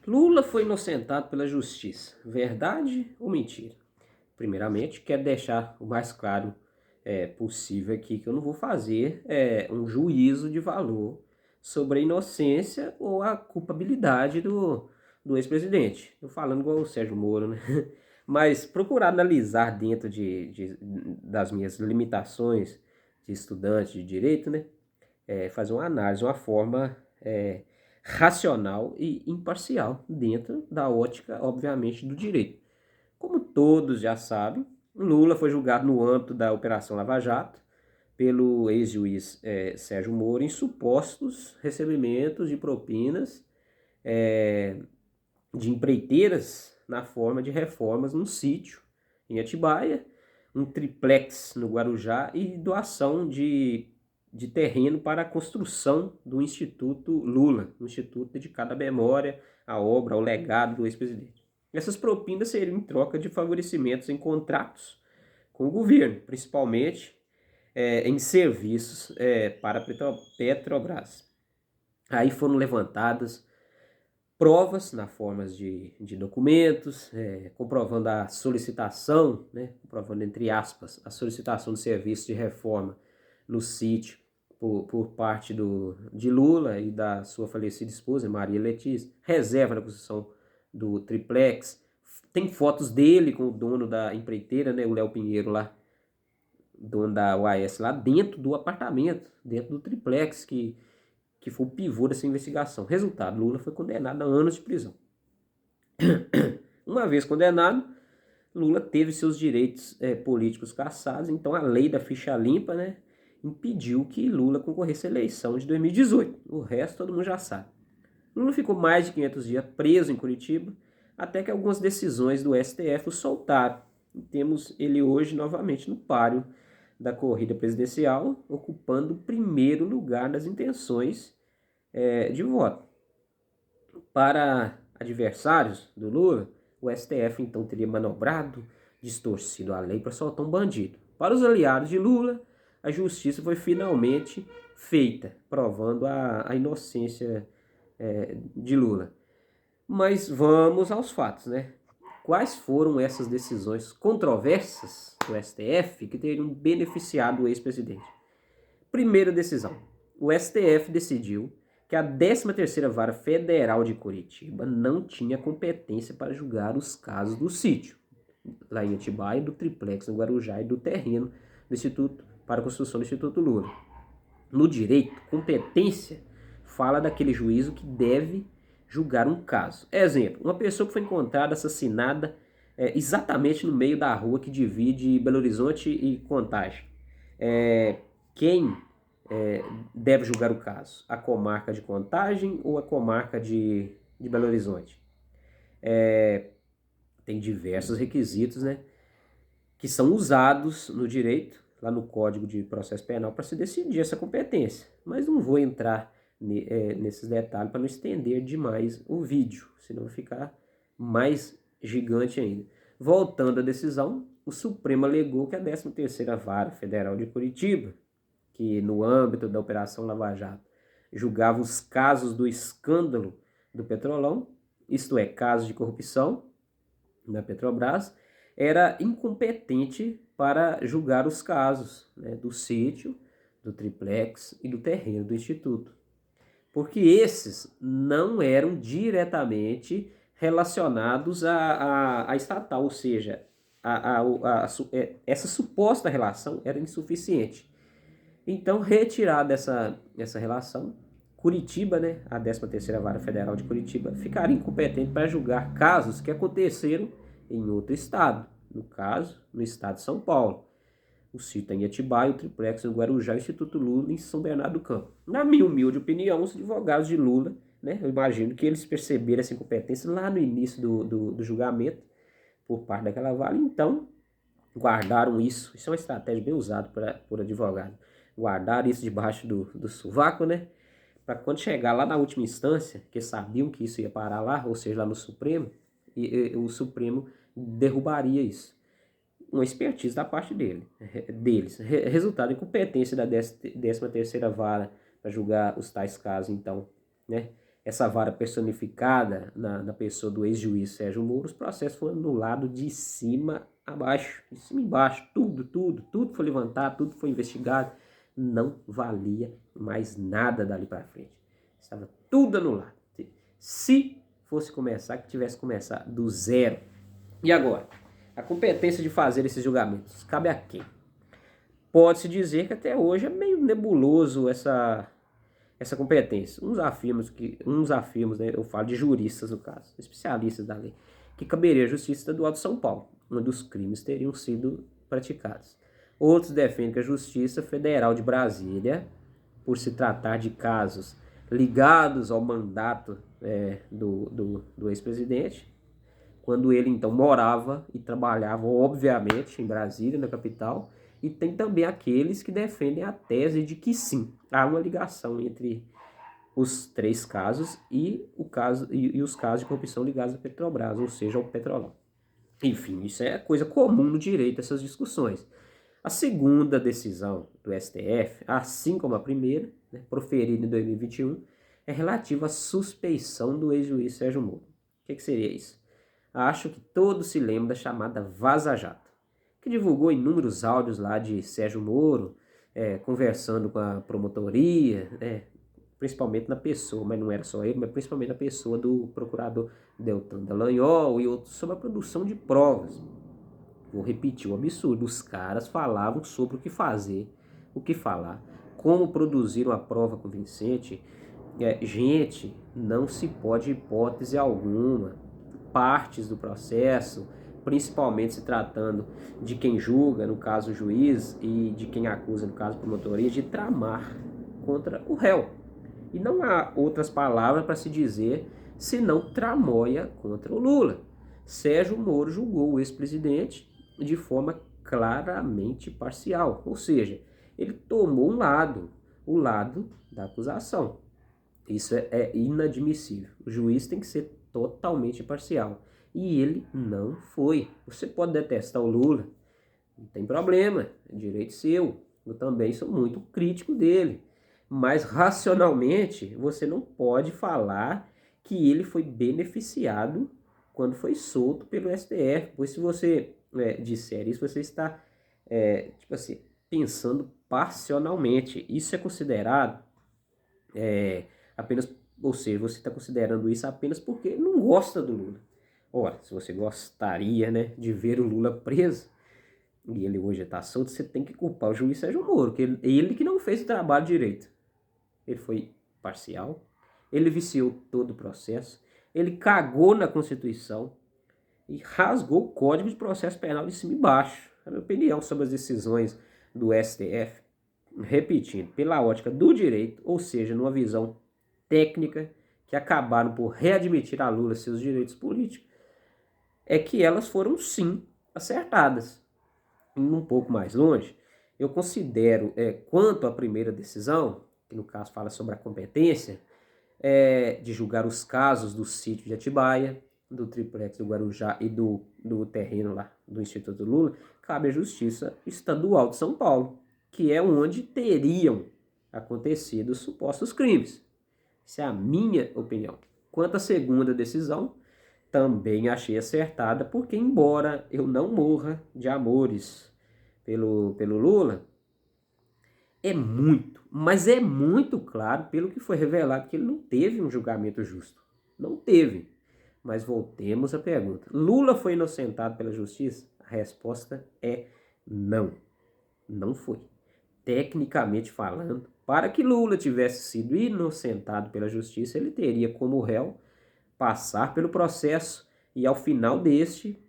Lula foi inocentado pela justiça. Verdade ou mentira? Primeiramente, quero deixar o mais claro possível aqui que eu não vou fazer um juízo de valor sobre a inocência ou a culpabilidade do ex-presidente. Estou falando igual o Sérgio Moro, né? Mas procurar analisar dentro das minhas limitações de estudante de direito, né? Fazer uma análise, uma forma racional e imparcial dentro da ótica, obviamente, do direito. Como todos já sabem, Lula foi julgado no âmbito da Operação Lava Jato pelo ex-juiz Sérgio Moro em supostos recebimentos de propinas de empreiteiras na forma de reformas num sítio em Atibaia, um triplex no Guarujá e doação de terreno para a construção do Instituto Lula, um instituto dedicado à memória, à obra, ao legado do ex-presidente. Essas propinas seriam em troca de favorecimentos em contratos com o governo, principalmente em serviços para a Petrobras. Aí foram levantadas provas na forma de documentos, comprovando a solicitação, né, comprovando entre aspas, a solicitação de serviço de reforma no sítio por parte de Lula e da sua falecida esposa, Maria Letícia, reserva na construção do triplex, tem fotos dele com o dono da empreiteira, né, o Léo Pinheiro lá, dono da UAS lá dentro do apartamento, dentro do triplex que foi o pivô dessa investigação. Resultado, Lula foi condenado a anos de prisão. Uma vez condenado, Lula teve seus direitos políticos cassados, então a lei da ficha limpa, né, impediu que Lula concorresse à eleição de 2018. O resto todo mundo já sabe. Lula ficou mais de 500 dias preso em Curitiba, até que algumas decisões do STF o soltaram. E temos ele hoje novamente no páreo da corrida presidencial, ocupando o primeiro lugar nas intenções de voto. Para adversários do Lula, o STF então teria manobrado, distorcido a lei para soltar um bandido. Para os aliados de Lula, a justiça foi finalmente feita, provando a inocência de Lula. Mas vamos aos fatos, né? Quais foram essas decisões controversas do STF que teriam beneficiado o ex-presidente? Primeira decisão. O STF decidiu que a 13ª Vara Federal de Curitiba não tinha competência para julgar os casos do sítio, lá em Atibaia, do triplex no Guarujá e do terreno do Instituto para a construção do Instituto Lula. No direito, competência fala daquele juízo que deve julgar um caso. Exemplo, uma pessoa que foi encontrada assassinada exatamente no meio da rua que divide Belo Horizonte e Contagem. Quem deve julgar o caso? A comarca de Contagem ou a comarca de Belo Horizonte? Tem diversos requisitos, né, que são usados no direito, lá no Código de Processo Penal, para se decidir essa competência. Mas não vou entrar nesses detalhes para não estender demais o vídeo, senão vai ficar mais gigante ainda. Voltando à decisão, o Supremo alegou que a 13ª Vara Federal de Curitiba, que no âmbito da Operação Lava Jato julgava os casos do escândalo do Petrolão, isto é, casos de corrupção da Petrobras, era incompetente para julgar os casos, né, do sítio, do triplex e do terreno do Instituto. Porque esses não eram diretamente relacionados à estatal, ou seja, essa suposta relação era insuficiente. Então, retirada essa relação, Curitiba, né, a 13ª Vara Federal de Curitiba, ficaria incompetente para julgar casos que aconteceram em outro estado, no caso, no estado de São Paulo. O sítio em Atibaia, o triplex no Guarujá, o Instituto Lula em São Bernardo do Campo. Na minha humilde opinião, os advogados de Lula, né, eu imagino que eles perceberam essa incompetência lá no início do julgamento por parte daquela vara, então guardaram isso. Isso é uma estratégia bem usada por advogado. Guardaram isso debaixo do sovaco, né? Para quando chegar lá na última instância, que sabiam que isso ia parar lá, ou seja, lá no Supremo, o Supremo derrubaria isso. Uma expertise da parte deles. Resultado, incompetência da 13ª Vara para julgar os tais casos, então, né? essa vara personificada na pessoa do ex-juiz Sérgio Moro, os processos foram anulados de cima a baixo, de cima e embaixo, tudo foi levantado, tudo foi investigado, não valia mais nada dali para frente. Estava tudo anulado. Se fosse começar, que tivesse começado do zero. E agora? A competência de fazer esses julgamentos cabe a quem? Pode-se dizer que até hoje é meio nebuloso essa competência. Uns afirmam, né, eu falo de juristas no caso, especialistas da lei, que caberia à Justiça Estadual de São Paulo, onde os crimes teriam sido praticados. Outros defendem que a Justiça Federal de Brasília, por se tratar de casos ligados ao mandato do ex-presidente, quando ele então morava e trabalhava, obviamente, em Brasília, na capital, e tem também aqueles que defendem a tese de que sim, há uma ligação entre os três casos e os casos de corrupção ligados à Petrobras, ou seja, ao Petrolão. Enfim, isso é coisa comum no direito, essas discussões. A segunda decisão do STF, assim como a primeira, né, proferida em 2021, é relativa à suspeição do ex-juiz Sérgio Moro. O que seria isso? Acho que todos se lembram da chamada Vaza Jato, que divulgou inúmeros áudios lá de Sérgio Moro, conversando com a promotoria, principalmente na pessoa, mas não era só ele, mas principalmente na pessoa do procurador Deltan Dallagnol e outros, sobre a produção de provas. Vou repetir o absurdo, os caras falavam sobre o que fazer, o que falar, como produzir uma prova convincente. Gente, não se pode hipótese alguma, partes do processo, principalmente se tratando de quem julga, no caso o juiz, e de quem acusa, no caso a promotoria, de tramar contra o réu. E não há outras palavras para se dizer senão tramóia contra o Lula. Sérgio Moro julgou o ex-presidente de forma claramente parcial, ou seja, ele tomou um lado, o lado da acusação. Isso é inadmissível. O juiz tem que ser totalmente imparcial. E ele não foi. Você pode detestar o Lula, não tem problema, é direito seu. Eu também sou muito crítico dele. Mas racionalmente, você não pode falar que ele foi beneficiado quando foi solto pelo STF. Pois se você disser isso, você está pensando passionalmente. Isso é considerado apenas, ou seja, você está considerando isso apenas porque não gosta do Lula. Ora, se você gostaria, né, de ver o Lula preso, e ele hoje está solto, você tem que culpar o juiz Sérgio Moro, que ele que não fez o trabalho direito. Ele foi parcial, ele viciou todo o processo, ele cagou na Constituição e rasgou o Código de Processo Penal de cima e baixo. A minha opinião sobre as decisões do STF, repetindo, pela ótica do direito, ou seja, numa visão técnica, que acabaram por readmitir a Lula seus direitos políticos, é que elas foram sim acertadas. Indo um pouco mais longe, eu considero, quanto à primeira decisão, que no caso fala sobre a competência, de julgar os casos do sítio de Atibaia, do triplex do Guarujá e do terreno lá do Instituto Lula, cabe à Justiça Estadual de São Paulo, que é onde teriam acontecido os supostos crimes. Essa é a minha opinião. Quanto à segunda decisão, também achei acertada, porque embora eu não morra de amores pelo Lula, mas é muito claro, pelo que foi revelado, que ele não teve um julgamento justo. Não teve. Mas voltemos à pergunta. Lula foi inocentado pela justiça? A resposta é não. Não foi. Tecnicamente falando, para que Lula tivesse sido inocentado pela justiça, ele teria como réu passar pelo processo e ao final deste,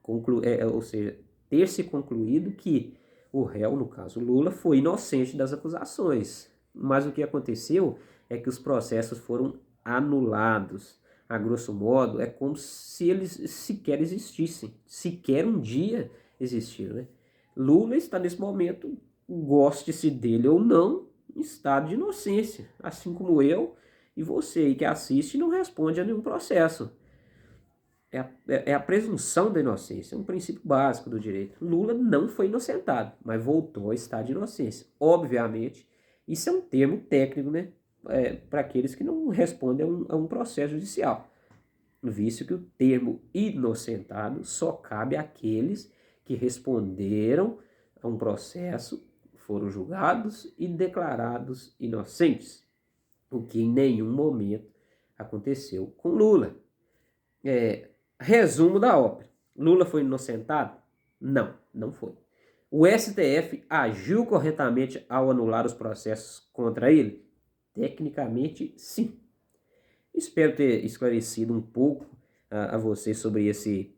ou seja, ter se concluído que o réu, no caso Lula, foi inocente das acusações. Mas o que aconteceu é que os processos foram anulados. A grosso modo, é como se eles sequer existissem, sequer um dia existiram, né? Lula está nesse momento, goste-se dele ou não, em estado de inocência, assim como eu e você aí que assiste não responde a nenhum processo. É a presunção da inocência, é um princípio básico do direito. Lula não foi inocentado, mas voltou a estar de inocência. Obviamente, isso é um termo técnico, né? para aqueles que não respondem a um processo judicial, visto que o termo inocentado só cabe àqueles que responderam a um processo, foram julgados e declarados inocentes, o que em nenhum momento aconteceu com Lula. Resumo da ópera: Lula foi inocentado? Não, não foi. O STF agiu corretamente ao anular os processos contra ele? Tecnicamente, sim. Espero ter esclarecido um pouco a vocês sobre esse,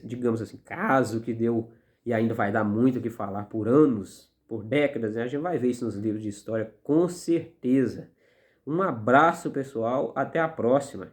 digamos assim, caso que deu e ainda vai dar muito o que falar por anos, por décadas, né? A gente vai ver isso nos livros de história, com certeza. Um abraço, pessoal, até a próxima.